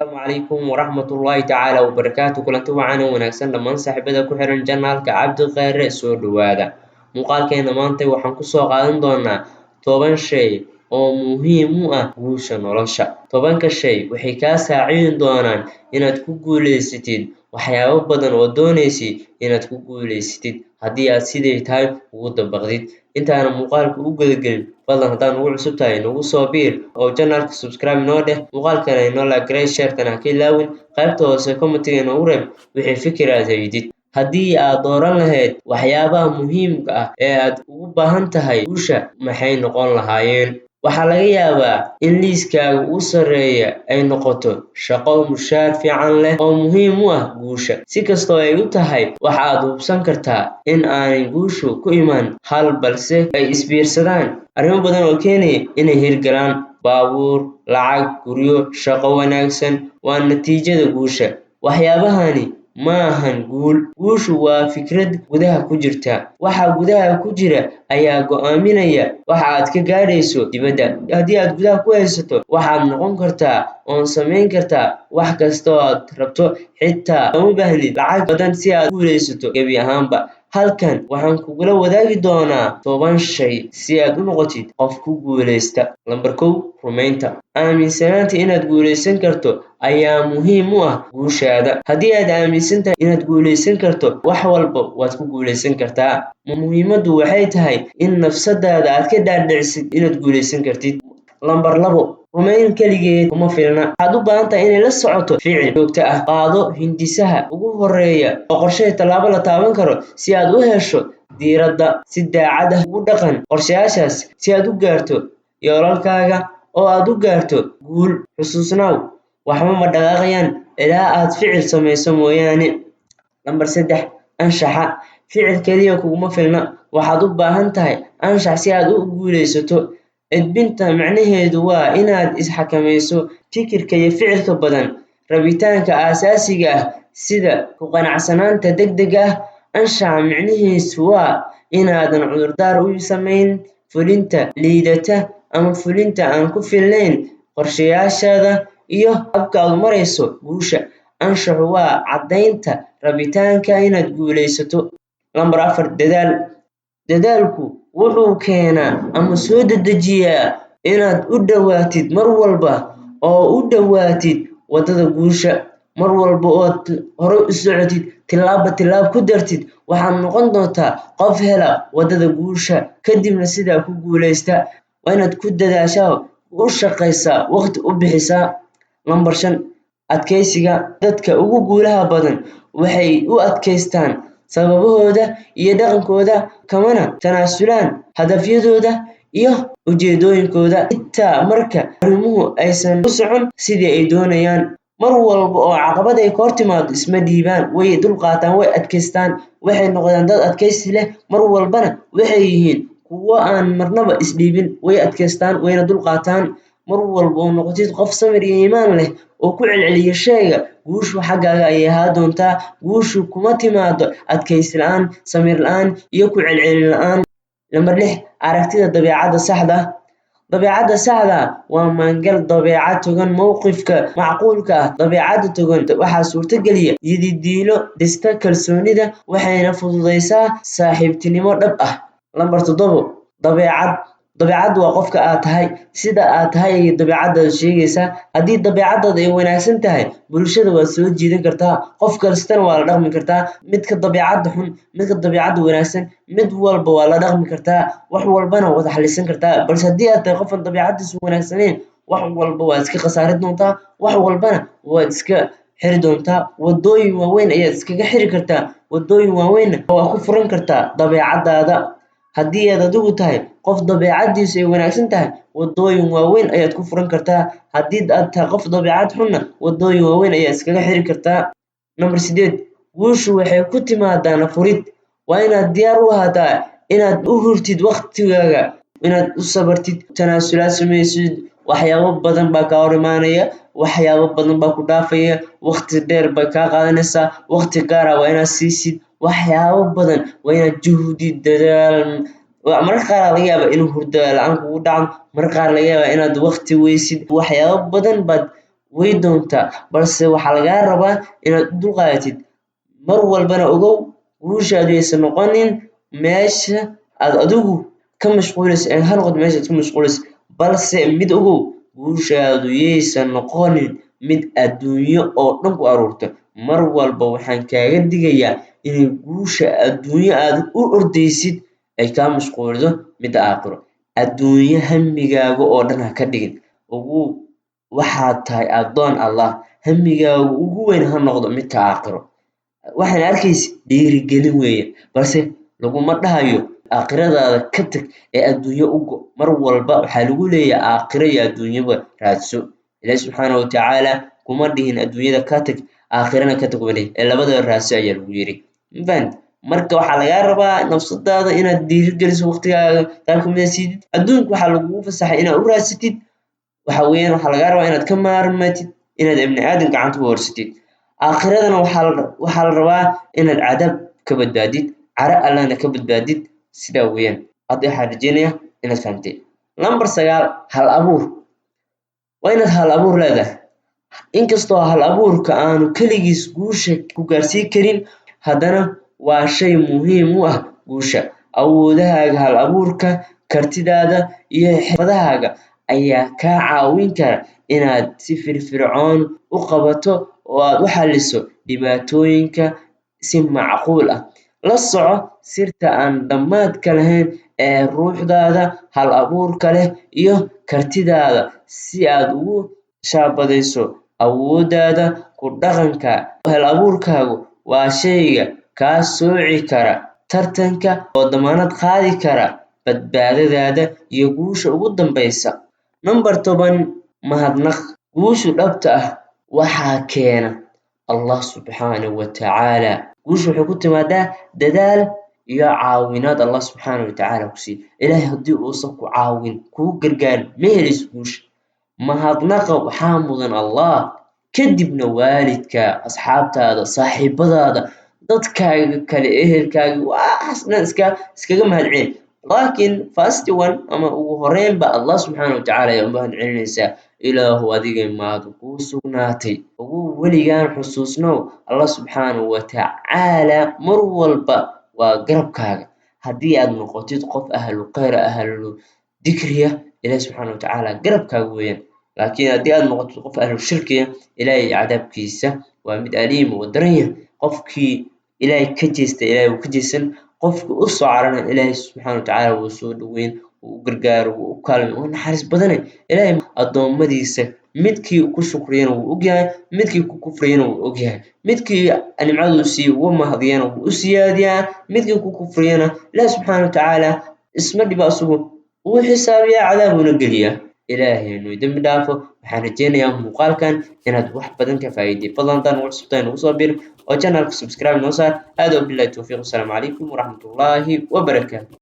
Asalaamu calaykum waraxmatullaahi tacaala wabarakaatu kulanti wacan oo wanaagsan dhammaan saaxiibada ku xiran janaalka Cabdi Khayre soo dhawaada muuqaalkeena maanta waxaan kusoo qaadan doonaa 10 shay oo muhiim u ah guusha nolosha 10ka shay waxay kaa saacidin doonaan inaad ku guuleysatid waxyaabo badan oo doonaysid inaad ku guuleysatid haddii aad siday tahay ugu dabaqdid intaana muuqaalka u gudagelin fadlan haddaan ugu cusub tahay nagu soo biir oo janaalka subscribe noo dheh muuqaalkana inoo like share-kana ha ka ilaawin qaybta hoose commentiga inoogu reeb wixii fikir aad haydid haddii aad dooran lahayd waxyaabaha muhiimka ah ee aad ugu baahan tahay guusha maxay noqon lahaayeen waxaa laga yaabaa in liiskaaga ugu sarreeya ay noqoto shaqo mushaar fiican leh oo muhiim u ah guusha si kastoo ay u tahay waxaad hubsan kartaa in aanay guushu ku iman hal balse ay isbiirsadaan arrimo badan oo keenaya inay hirgalaan baabuur lacag guryo shaqo wanaagsan waa natiijada guusha waxyaabahani ma ahan guushu waa fikrad gudaha ku jirta waxa gudaha ku jira ayaa go'aaminaya waxa aad ka gaadhayso dibadda haddii aad gudaha ku haysato waxaad noqon kartaa oon samayn kartaa wax kasta oo aad rabto xitaa uma baahnid lacag badan si aad u guulaysato gebi ahaanba halkan waxaan kugula wadaagi doonaa 10 shay si aad u noqotid qof ku guulaysta lambar 1 rumaynta aaminsanaanta inaad guulaysan karto ayaa muhiim u ah guushaada haddii aad aaminsan tahay inaad guulaysan karto wax walba waad ku guulaysan kartaa muhiimaddu waxay tahay in nafsadaada aad ka dhaadhicisid inaad guulaysan kartid lambar 2 rumayn keligeed kuma filna waxaad u baahan tahay inay la socoto ficil joogto ah qaado hindisaha ugu horeeya oo qorshe tallaabo la taaban karo si aad u hesho diiradda si daacad ah ugu dhaqan qorshayaashaas si aad u gaarto yoolalkaaga oo aad u gaarto guul xusuusnaaw waxba ma dhaqaaqayaan ilaa aad ficil samayso mooyaane lambar 3 anshaxa ficil keliya kuguma filna waxaad u baahan tahay anshax si aad u guulaysato edbinta macnaheedu waa inaad isxakamayso fikirka iyo ficilka badan rabitaanka aasaasiga ah sida ku qanacsanaanta degdega ah anshaxa macnihiisu waa inaadan cudurdaar u samayn fulinta liidata ama fulinta aan ku filnayn qorshayaashaada iyo habka aad marayso guusha anshaxu waa caddaynta rabitaanka inaad guulaysato lambar 4 dadaalku wuxuu keenaa ama soo dedejiyaa inaad u dhowaatid mar walba oo u dhowaatid waddada guusha mar walba ood hore u socotid tillaab ku dartid waxaad noqon doontaa qof hela waddada guusha kadibna sidaa ku guulaysta waa inaad ku dadaashaa u shaqaysaa waqti u bixisaa lambar 5 adkaysiga dadka ugu guulaha badan waxay u adkaystaan sababahooda iyo dhaqankooda kamana tanaasulaan hadafyadooda iyo ujeedooyinkooda xitaa marka arrimuhu aysan u socon sidii ay doonayaan mar walba oo caqabad ay ka hor timaado isma dhiibaan way dulqaataan way adkaystaan waxay noqdaan dad adkaysi leh mar walbana waxay yihiin kuwo aan marnaba isdhiibin way adkaystaan wayna dulqaataan mar walba oo noqotid qof samir iyo iimaan leh oo ku celceliya shayga guushu xaggaaga ayay ahaa doontaa guushu kuma timaado adkaysi la'aan samir la'aan iyo ku celcelin la'aan lambar 6 aragtida dabeecadda saxda waa maangal dabeecad togan mowqifka macquulka ah dabeecadda togan waxaa suurtageliya yididiilo dhista kalsoonida waxayna fududaysaa saaxiibtinimo dhab ah lambar 7 dabeecaddu waa qofka aad tahay sida aad tahay ayay dabeecaddaada sheegaysaa haddii dabeecaddaada ay wanaagsan tahay bulshada waad soo jiidan kartaa qof kastana waa la dhaqmi kartaa midka dabeecadda xun midka dabeecadda wanaagsan mid walba waa la dhaqmi kartaa wax walbana waad xalisan kartaa balse haddii aad tahay qofan dabeecaddiisu wanaagsanayn wax walba waad iska khasaari doontaa wax walbana waad iska xiri doontaa waddooyin waaweyn ayaad iskaga xiri kartaa waddooyin waaweynna waa ku furan kartaa dabeecaddaada haddii aad adigu tahay qof dabeecaddiisu ay wanaagsan tahay waddooyin waaweyn ayaad ku furan kartaa haddii aad tahay qof dabeecad xunna waddooyin waaweyn ayaad iskaga xiri kartaa lambar 8 guushu waxay ku timaadaa nafurid waa inaad diyaar u ahaataa inaad u hurtid waqtigaaga inaad u sabartid tanaasulaad samaysid waxyaabo badan baa kaa hor imaanaya waxyaabo badan baa ku dhaafaya waqti dheer bay kaa qaadanaysaa waqti gaar ah waa inaad siisid waxyaabo badan waa inaad juhdi dadaal mararka qaar laga yaabaa inuu hurdo la'aan kugu dhacdo mararka qaar laga yaabaa inaad waqti weysid waxyaabo badan baad way doontaa balse waxaa lagaa rabaa inaad u dulqaadatid mar walbana ogow guushaadu yaysan noqonin meesha aad adigu ka mashquulayso ha noqoto meesha aad ka mashquulayso balse mid ogow guushaadu yaysan noqonin mid adduunyo oo dhan ku aruurto mar walba waxaan kaaga digayaa inay guusha adduunyo aad u ordaysid ay kaa mashquuliso midda aakhiro adduunyo hamigaaga oo dhan ha ka dhigin ogow waxaad tahay addoon Allah hamigaagu ugu weyn ha noqdo midka aakhiro waxaan arkaysid dhiirigelin weeye balse laguma dhahayo aakhiradaada ka tag ee adduunyo u go mar walba waxaa lagu leeyahay aakhiro iyo adduunyaba raadso ilaahi subxaanahu watacaala kuma dhihin adduunyada ka tag aakhirana ka tag weli ee labadaba raadso ayaa lagu yiri mafahantid marka waxaa lagaa rabaa nafsadaada inaad dhiirigeliso waqtigaaga qaar kamid ah siidid adduunka waxaa lagugu fasaxay inaad u raadsatid waxa weeyaan waxaa lagaa rabaa inaad ka maarmatid inaad ibni aadan gacanta u horsatid aakhiradana waxaa la rabaa inaad cadaab ka badbaadid cara allahna ka badbaadid sidaa weeyaan hadda waxaan rajeynayaa inaad fahamtay lambar 9 hal abuur waa inaad hal abuur leedahay inkastoo hal abuurka aanu keligiis guusha ku gaarsiin karin haddana waa shay muhiim u ah guusha awoodahaaga hal abuurka kartidaada iyo xirfadahaaga ayaa kaa caawin kara inaad si firfircoon u qabato oo aad u xalliso dhibaatooyinka si macquul ah la soco sirta aan dhammaadka lahayn ee ruuxdaada hal abuurka leh iyo kartidaada si aad ugu shaabadayso awooddaada ku dhaqanka hal abuurkaagu waa shayga kaa sooci kara tartanka oo damaanad qaadi kara badbaadadaada iyo guusha ugu dambaysa number 10 mahadnaq guusha dhabta ah waxaa keena Allah subxaanahu wa tacaala guusha waxay ku timaadaa dadaal iyo caawinaad Allah subxaanahu wa tacaala ku siiyo ilaahay haddii uusan ku caawin kuu gargaarin ma helaysid guusha mahadnaqa waxaa mudan Allah kadibna waalidka asxaabtaada saaxiibadaada dadkaaga kale ehelkaaga waxaas dhan iskaga mahadcelin laakiin first one ama ugu horeynba Allah subxaanahu wa tacaala ayaa u mahadcelinaysaa ilaahu adiga maad kuu sugnaatay ugu weligaan xusuusnow Allah subxaanahu wa tacaala mar walba waa garabkaaga haddii aad noqotid qof ahlu khayr ahlu dikriya ilaahi subxaanahu wa tacaala garabkaaga weeyaan laakiin haddii aad noqotid qof ahlu shirkiya ilaahay cadaabkiisa waa mid aliim oo daran yahay qofkii ilaahay ka jeesta ilaahay wuu ka jeesan qofkii u soo carana ilaahay subxaanahu wa tacaala wuu soo dhaweyn wuu u gargaaro wuu u kaalmay waa naxariis badane ilaahay addoommadiisa midkii ku shukriyana wuu ogyahay midkii ku kufriyana wuu ogyahay midkii nimcaduu siiye uga mahadiyana wuu u siyaadiyaa midkii ku kufriyana ilaahi subxaanahu wa tacaala isma dhiba asugu wuu xisaabiyaa cadaabuna geliyaa ilaahay inuu dembi dhaafo waxaan rajeynayaa muuqaalkan inaad wax badan ka faa'iiday fadlan haddaan ugu cusubtahay nagu soo bir oo channelka subscribe noo saar aad oo billahi tawfiiq assalaamu calaykum waraxmatullaahi wabarakaatu